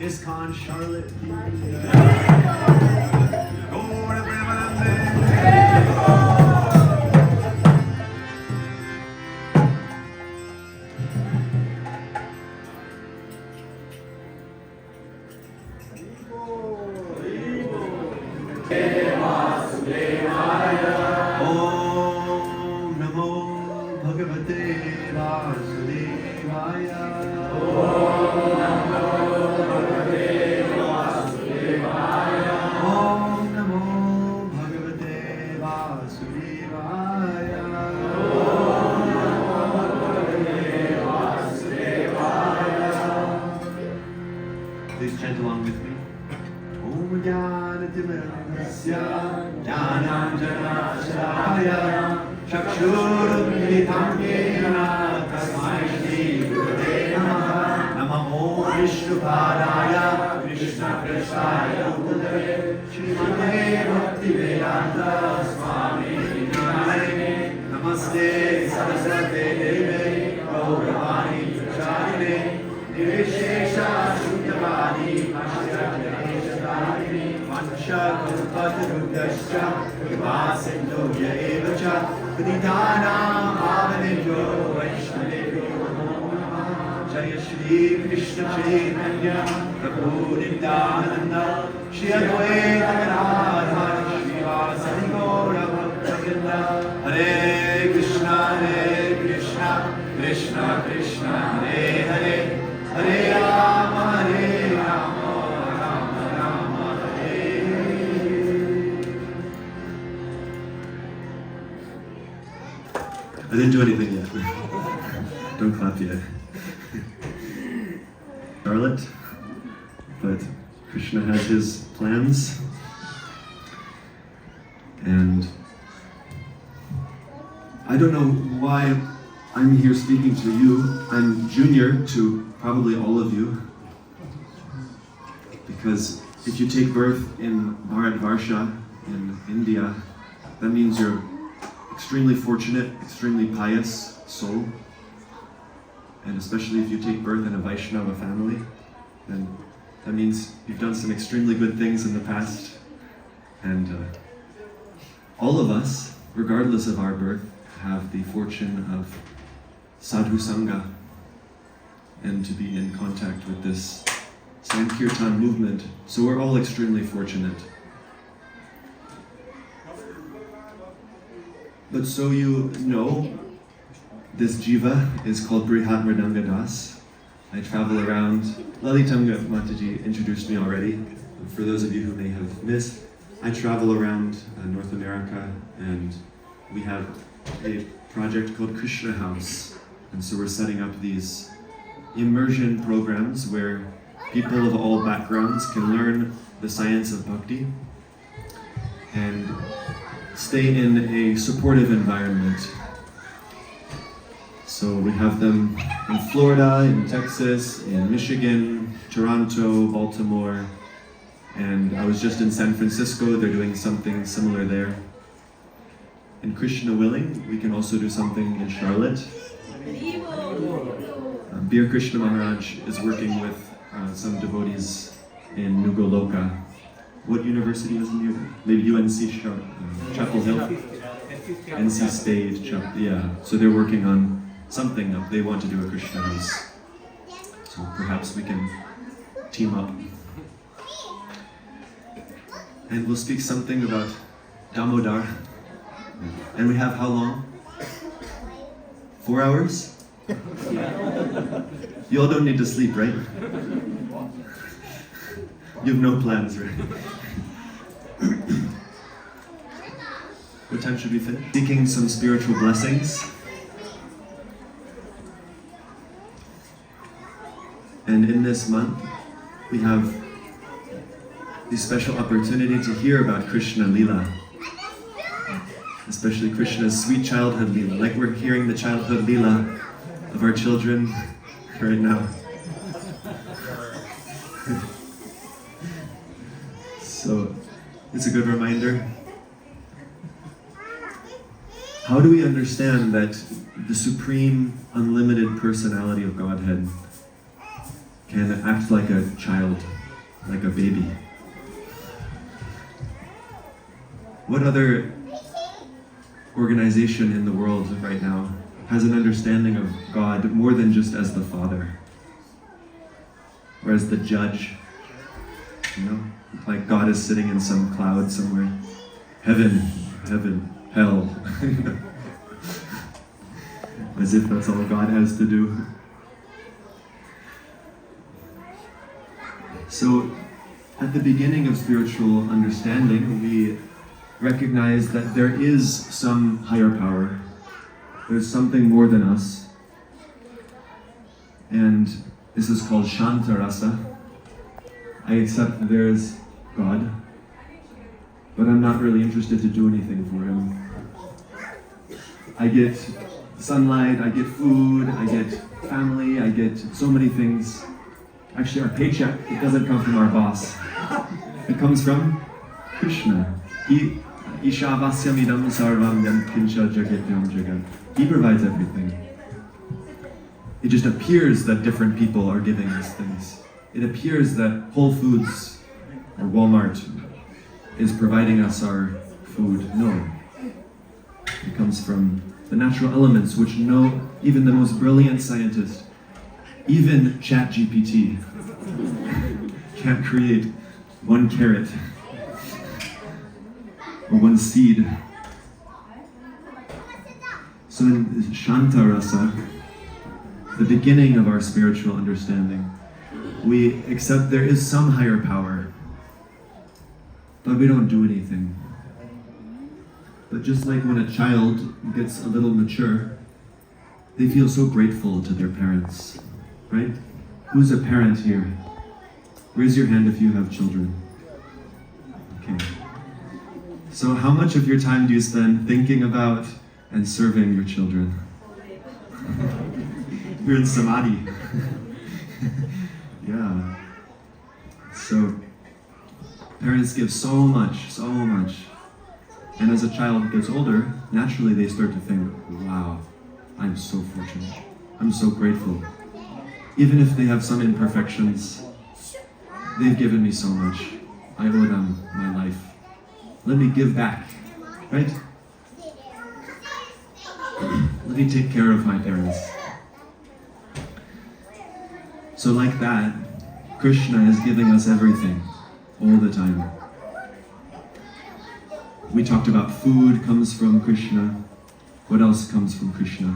Iskcon, Charlotte. Om Namo Bhagavate Vasudevaya. Om Namo Bhagavate Vasudevaya. Please chant along with me. Om Jnanatimirasya Jnananjanashraya Chakshurumilitam Yena Tasmai Shri Gurave Namaha. Namo Vishnupadaya Krishna Krishnaya Bhutale Srimate Bhaktivedanta Swami Namane. Namaste Saraswate Deve Gauravani Pracharine Nirvishesha Shunyavadi Ashtajaneshatari Mancha Kalpatarudascha Kripasindhu Yaeva Cha Paditanam Pavanebhyo Vaishnavebhyo Namo Namah. Jaya Shri Krishna Chaitanya Prabhu Nityananda Shri Advaita Gadadhara Srivasadi Gaura Bhakta-vrinda. Hare Krishna Krishna Krishna Hare Hare Hare Rama Rama Rama Hare Hare. I didn't do anything yet. Don't clap yet. Charlotte, but Krishna has his plans, and I don't know why I'm here speaking to you. I'm junior to probably all of you, because if you take birth in Bharatvarsha in India, that means you're extremely fortunate, extremely pious soul. And especially if you take birth in a Vaishnava family, then that means you've done some extremely good things in the past. And all of us, regardless of our birth, have the fortune of sadhu sangha and to be in contact with this Sankirtan movement. So we're all extremely fortunate. But so you know, this jiva is called Brhad-Mrdnga Das. I travel around. Lalitanga Mataji introduced me already. For those of you who may have missed, I travel around North America, and we have a project called Krishna House. And so we're setting up these immersion programs where people of all backgrounds can learn the science of bhakti and stay in a supportive environment. So we have them in Florida, in Texas, in Michigan, Toronto, Baltimore, and I was just in San Francisco. They're doing something similar there. And Krishna willing, we can also do something in Charlotte. Bir Krishna Maharaj is working with some devotees in Nugoloka. What university is near there? Maybe UNC Chapel Hill? NC State, yeah. So they're working on something up. They want to do a Krishna house. So perhaps we can team up. And we'll speak something about Damodar. And we have how long? 4 hours? You all don't need to sleep, right? You have no plans, right? What time should we finish? Seeking some spiritual blessings. And in this month, we have the special opportunity to hear about Krishna Lila. Especially Krishna's sweet childhood Lila. Like we're hearing the childhood Lila of our children right now. So, it's a good reminder. How do we understand that the supreme, unlimited personality of Godhead can act like a child, like a baby. What other organization in the world right now has an understanding of God more than just as the Father, or as the judge? You know, like God is sitting in some cloud somewhere. Heaven, hell. As if that's all God has to do. So, at the beginning of spiritual understanding, we recognize that there is some higher power. There's something more than us. And this is called Shanta Rasa. I accept that there is God, but I'm not really interested to do anything for Him. I get sunlight, I get food, I get family, I get so many things. Actually, our paycheck, it doesn't come from our boss. It comes from Krishna. He provides everything. It just appears that different people are giving us things. It appears that Whole Foods or Walmart is providing us our food. No. It comes from the natural elements which no, even the most brilliant scientist, even ChatGPT, can't create one carrot or one seed. So in Shanta Rasa, the beginning of our spiritual understanding, we accept there is some higher power, but we don't do anything. But just like when a child gets a little mature, they feel so grateful to their parents, right? Who's a parent here? Raise your hand if you have children. Okay. So how much of your time do you spend thinking about and serving your children? You're in samadhi. Yeah. So parents give so much. And as a child gets older, naturally they start to think, wow, I'm so fortunate. I'm so grateful. Even if they have some imperfections, they've given me so much. I owe them my life. Let me give back, right? Let me take care of my parents. So like that, Krishna is giving us everything, all the time. We talked about food comes from Krishna. What else comes from Krishna?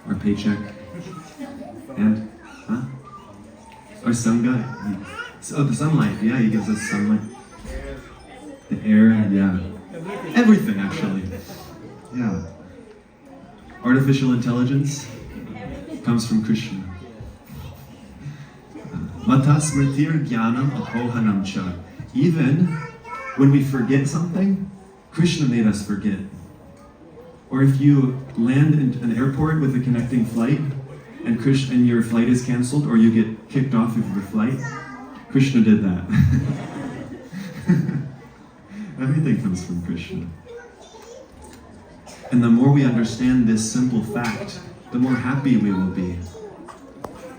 Our paycheck. And, our sangha. Oh, the sunlight. Yeah, he gives us sunlight. The air, yeah. Everything, actually. Yeah. Artificial intelligence comes from Krishna. Mata smritir jnanam apohanam cha. Even when we forget something, Krishna made us forget. Or if you land in an airport with a connecting flight, and your flight is canceled, or you get kicked off of your flight, Krishna did that. Everything comes from Krishna. And the more we understand this simple fact, the more happy we will be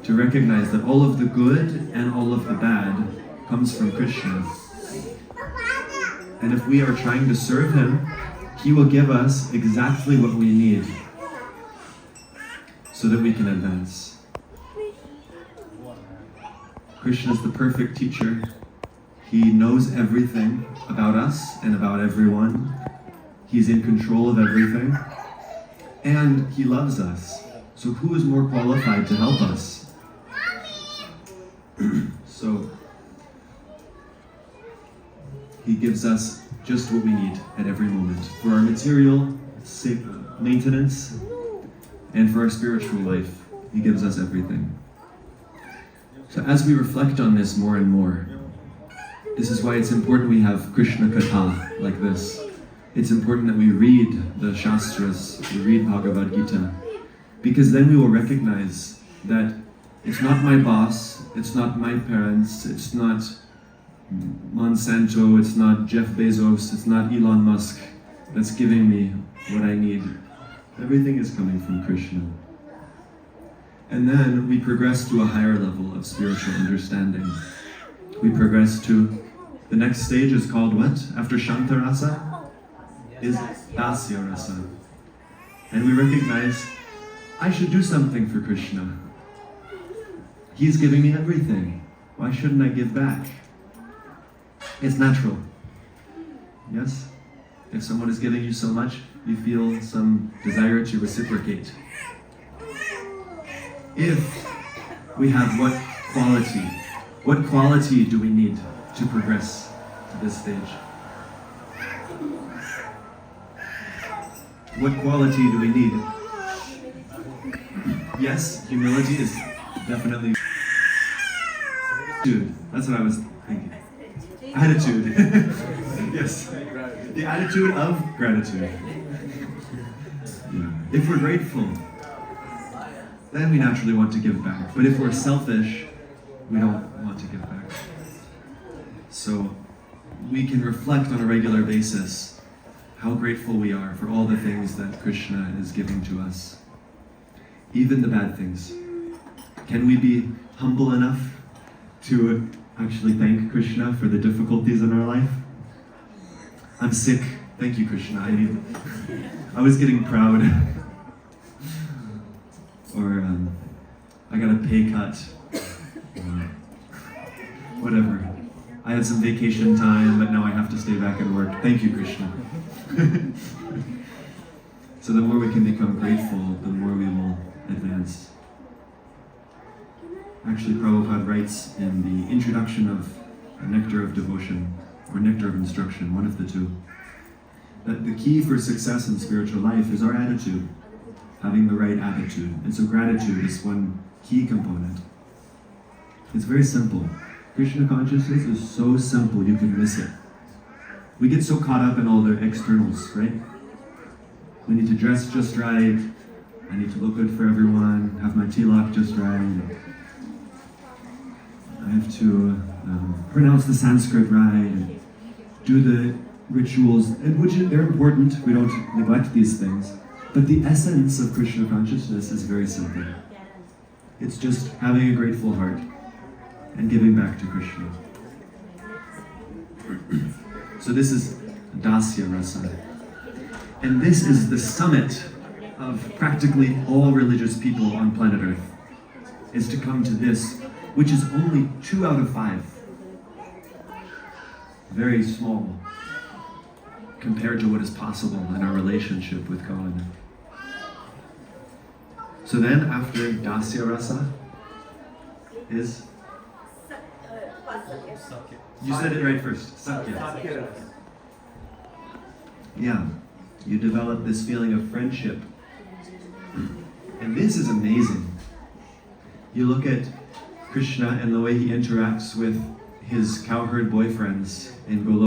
to recognize that all of the good and all of the bad comes from Krishna. And if we are trying to serve Him, He will give us exactly what we need so that we can advance. Krishna is the perfect teacher. He knows everything about us and about everyone. He's in control of everything. And He loves us. So who is more qualified to help us? So He gives us just what we need at every moment for our material maintenance and for our spiritual life. He gives us everything. So as we reflect on this more and more, this is why it's important we have Krishna Katha like this. It's important that we read the Shastras, we read Bhagavad Gita, because then we will recognize that it's not my boss, it's not my parents, it's not Monsanto, it's not Jeff Bezos, it's not Elon Musk that's giving me what I need. Everything is coming from Krishna. And then we progress to a higher level of spiritual understanding. We progress to the next stage is called what? After Shantarasa? Is Dasya Rasa. And we recognize, I should do something for Krishna. He's giving me everything. Why shouldn't I give back? It's natural. Yes? If someone is giving you so much, you feel some desire to reciprocate. If we have what quality do we need to progress to this stage? What quality do we need? Yes, humility is definitely attitude. That's what I was thinking. Attitude. Yes. The attitude of gratitude. Yeah. If we're grateful, then we naturally want to give back. But if we're selfish, we don't want to give back. So we can reflect on a regular basis how grateful we are for all the things that Krishna is giving to us. Even the bad things. Can we be humble enough to actually thank Krishna for the difficulties in our life? I'm sick. Thank you, Krishna. I was getting proud. Or I got a pay cut. Whatever. I had some vacation time, but now I have to stay back and work. Thank you, Krishna. So the more we can become grateful, the more we will advance. Actually, Prabhupada writes in the introduction of Nectar of Devotion, or Nectar of Instruction, one of the two, that the key for success in spiritual life is our attitude, having the right attitude. And so gratitude is one key component. It's very simple. Krishna consciousness is so simple you can miss it. We get so caught up in all the externals, right? We need to dress just right, I need to look good for everyone, have my tilak just right, I have to pronounce the Sanskrit right, do the rituals, and which they're important, we don't neglect these things. But the essence of Krishna consciousness is very simple. It's just having a grateful heart and giving back to Krishna. So this is Dasya Rasa. And this is the summit of practically all religious people on planet Earth, is to come to this, which is only 2 out of 5. Very small compared to what is possible in our relationship with God. So then, after Dasya Rasa is... You said it right first. Sakya. Yeah. You develop this feeling of friendship. And this is amazing. You look at Krishna and the way he interacts with his cowherd boyfriends in Golok.